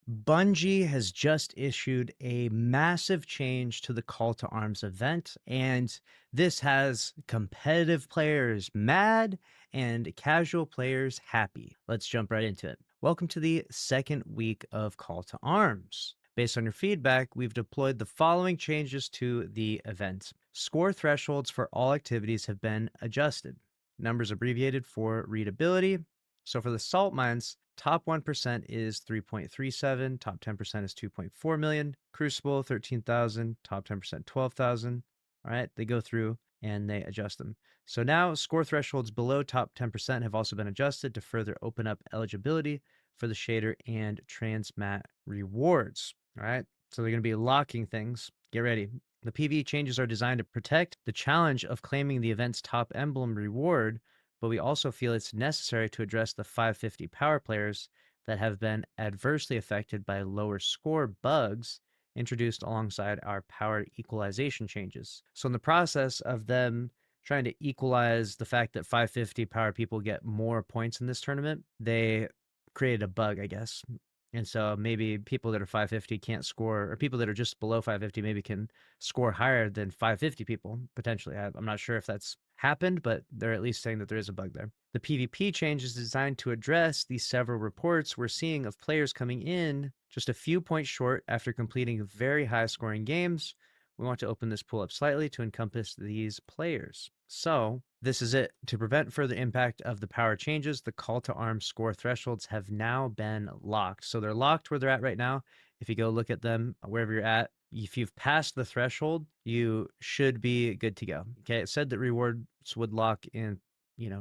Bungie has just issued a massive change to the Call to Arms event, and this has competitive players mad and casual players happy. Let's jump right into it. Welcome to the second week of Call to Arms. Based on your feedback, we've deployed the following changes to the event. Score thresholds for all activities have been adjusted. Numbers abbreviated for readability. So for the salt mines, top 1% is 3.37, top 10% is 2.4 million, Crucible 13,000, top 10% 12,000. All right, they go through and they adjust them. So now score thresholds below top 10% have also been adjusted to further open up eligibility for the shader and transmat rewards. All right, so they're going to be locking things. Get ready. The PvE changes are designed to protect the challenge of claiming the event's top emblem reward, but we also feel it's necessary to address the 550 power players that have been adversely affected by lower score bugs introduced alongside our power equalization changes. So, in the process of them trying to equalize the fact that 550 power people get more points in this tournament, they created a bug, I guess. And so maybe people that are 550 can't score, or people that are just below 550 maybe can score higher than 550 people potentially. I'm not sure if that's happened, but they're at least saying that there is a bug there. The PvP change is designed to address these several reports we're seeing of players coming in just a few points short after completing very high scoring games. We want to open this pool up slightly to encompass these players. So this is it. To prevent further impact of the power changes, the call to arms score thresholds have now been locked. So they're locked where they're at right now. If you go look at them wherever you're at, if you've passed the threshold, you should be good to go. Okay. It said that rewards would lock in,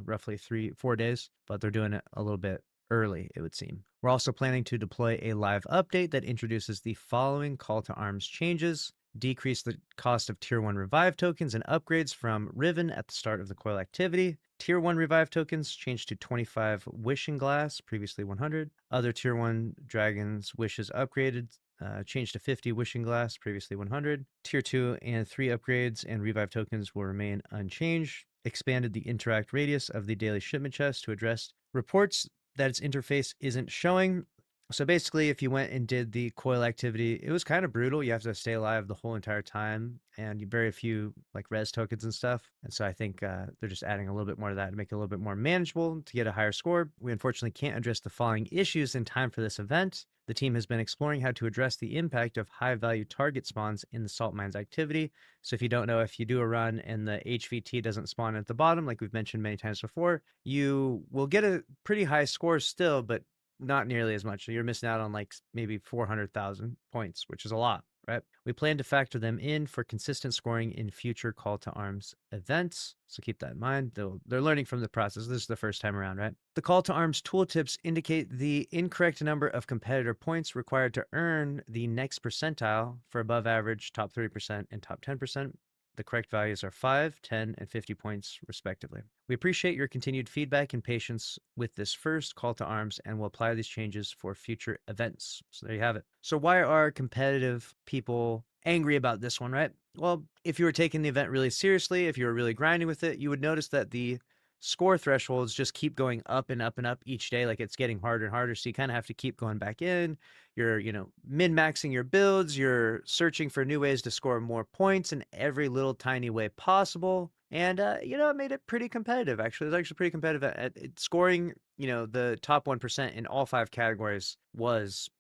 roughly 3-4 days, but they're doing it a little bit early, it would seem. We're also planning to deploy a live update that introduces the following call to arms changes. Decrease the cost of Tier 1 revive tokens and upgrades from Riven at the start of the coil activity. Tier 1 revive tokens changed to 25 Wishing Glass, previously 100. Other Tier 1 dragons' wishes upgraded, changed to 50 Wishing Glass, previously 100. Tier 2 and 3 upgrades and revive tokens will remain unchanged. Expanded the interact radius of the daily shipment chest to address reports that its interface isn't showing. So basically, if you went and did the coil activity, it was kind of brutal. You have to stay alive the whole entire time, and you very few like res tokens and stuff. And so I think they're just adding a little bit more to that to make it a little bit more manageable to get a higher score. We unfortunately can't address the following issues in time for this event. The team has been exploring how to address the impact of high-value target spawns in the salt mines activity. So if you don't know, if you do a run and the HVT doesn't spawn at the bottom, like we've mentioned many times before, you will get a pretty high score still, but not nearly as much. So you're missing out on like maybe 400,000 points, which is a lot, right? We plan to factor them in for consistent scoring in future call to arms events. So keep that in mind. They're learning from the process. This is the first time around, right? The call to arms tooltips indicate the incorrect number of competitor points required to earn the next percentile for above average, top 30%, and top 10%. The correct values are 5, 10, and 50 points, respectively. We appreciate your continued feedback and patience with this first call to arms, and will apply these changes for future events. So there you have it. So why are competitive people angry about this one, right? Well, if you were taking the event really seriously, if you were really grinding with it, you would notice that the score thresholds just keep going up and up and up each day. Like it's getting harder and harder. So you kind of have to keep going back in. You're, min-maxing your builds. You're searching for new ways to score more points in every little tiny way possible. And, it made it pretty competitive, actually. It was actually pretty competitive at scoring, the top 1% in all 5 categories was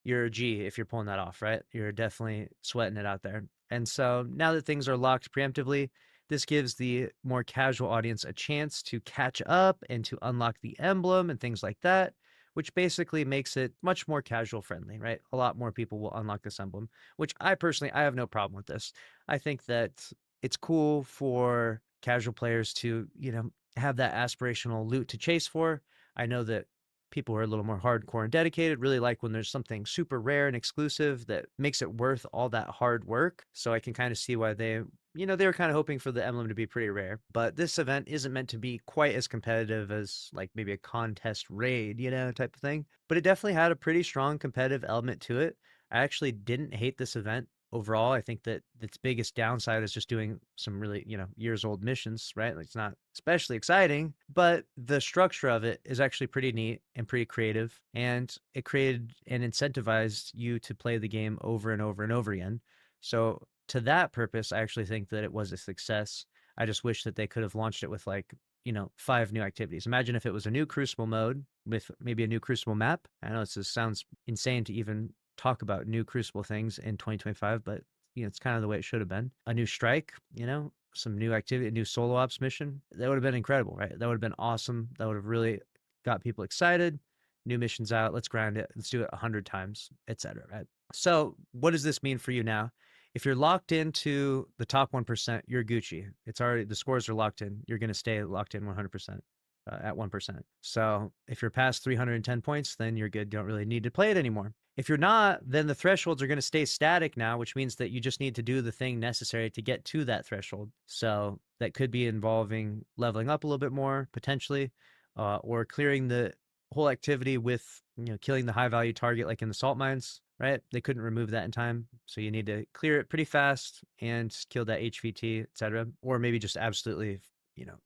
you're a G if you're pulling that off, right? You're definitely sweating it out there. And so now that things are locked preemptively, this gives the more casual audience a chance to catch up and to unlock the emblem and things like that, which basically makes it much more casual friendly, right? A lot more people will unlock this emblem, which I have no problem with this. I think that it's cool for casual players to, have that aspirational loot to chase for. I know that people who are a little more hardcore and dedicated really like when there's something super rare and exclusive that makes it worth all that hard work. So I can kind of see why they were kind of hoping for the emblem to be pretty rare. But this event isn't meant to be quite as competitive as like maybe a contest raid, type of thing. But it definitely had a pretty strong competitive element to it. I actually didn't hate this event overall. I think that its biggest downside is just doing some really, years old missions, right? Like, it's not especially exciting, but the structure of it is actually pretty neat and pretty creative. And it created and incentivized you to play the game over and over and over again. So, to that purpose, I actually think that it was a success. I just wish that they could have launched it with like, 5 new activities. Imagine if it was a new Crucible mode with maybe a new Crucible map. I know this sounds insane to even talk about new Crucible things in 2025, but it's kind of the way it should have been. A new strike, some new activity, a new solo ops mission. That would have been incredible, right? That would have been awesome. That would have really got people excited. New missions out. Let's grind it. Let's do it 100 times, etc. Right? So, what does this mean for you now? If you're locked into the top 1%, you're Gucci. It's already, the scores are locked in. You're going to stay locked in 100%. At 1%. So if you're past 310 points, then you're good. You don't really need to play it anymore. If you're not, then the thresholds are going to stay static now, which means that you just need to do the thing necessary to get to that threshold. So that could be involving leveling up a little bit more, potentially, or clearing the whole activity with, killing the high value target, like in the salt mines, right? They couldn't remove that in time. So you need to clear it pretty fast and kill that HVT, etc. Or maybe just absolutely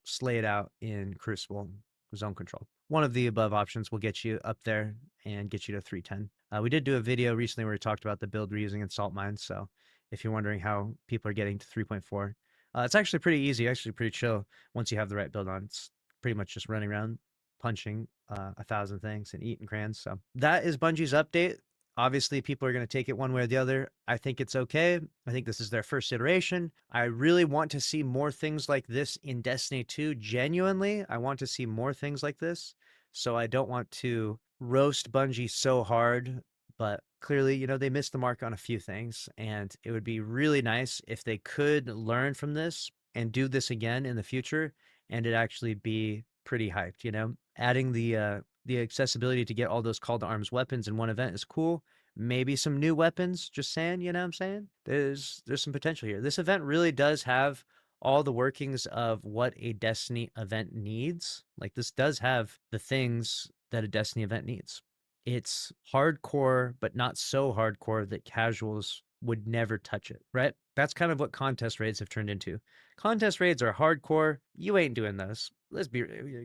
slay it out in Crucible zone control. One of the above options will get you up there and get you to 310. We did do a video recently where we talked about the build we're using in salt mines. So if you're wondering how people are getting to 3.4, it's actually pretty easy, actually pretty chill once you have the right build on. It's pretty much just running around punching 1,000 things and eating crayons. So that is Bungie's update. Obviously, people are going to take it one way or the other. I think it's okay. I think this is their first iteration. I really want to see more things like this in Destiny 2. Genuinely, I want to see more things like this. So I don't want to roast Bungie so hard, but clearly, they missed the mark on a few things. And it would be really nice if they could learn from this and do this again in the future, and it actually be pretty hyped. Adding the accessibility to get all those call to arms weapons in one event is cool. Maybe some new weapons, just saying, you know what I'm saying? There's some potential here. This event really does have all the workings of what a Destiny event needs. Like, this does have the things that a Destiny event needs. It's hardcore, but not so hardcore that casuals would never touch it, right? That's kind of what contest raids have turned into. Contest raids are hardcore. You ain't doing those.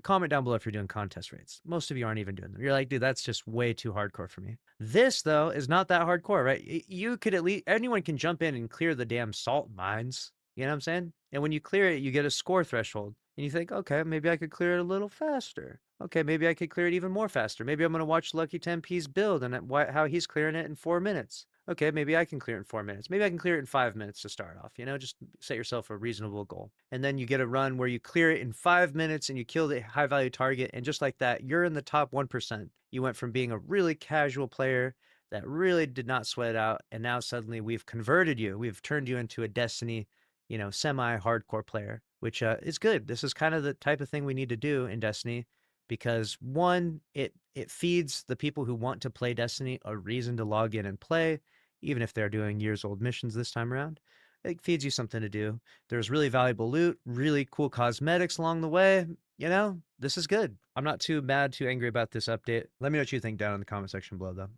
Comment down below if you're doing contest raids. Most of you aren't even doing them. You're like, dude, that's just way too hardcore for me. This, though, is not that hardcore, right? You could at least, anyone can jump in and clear the damn salt mines. You know what I'm saying? And when you clear it, you get a score threshold. And you think, okay, maybe I could clear it a little faster. Okay, maybe I could clear it even more faster. Maybe I'm going to watch Lucky 10P's build and how he's clearing it in 4 minutes. Okay, maybe I can clear it in 4 minutes. Maybe I can clear it in 5 minutes to start off. Just set yourself a reasonable goal. And then you get a run where you clear it in 5 minutes and you kill the high value target. And just like that, you're in the top 1%. You went from being a really casual player that really did not sweat it out. And now suddenly we've converted you. We've turned you into a Destiny, semi-hardcore player, which is good. This is kind of the type of thing we need to do in Destiny. Because one, it feeds the people who want to play Destiny a reason to log in and play, even if they're doing years old missions this time around. It feeds you something to do. There's really valuable loot, really cool cosmetics along the way. This is good. I'm not too mad, too angry about this update. Let me know what you think down in the comment section below, though.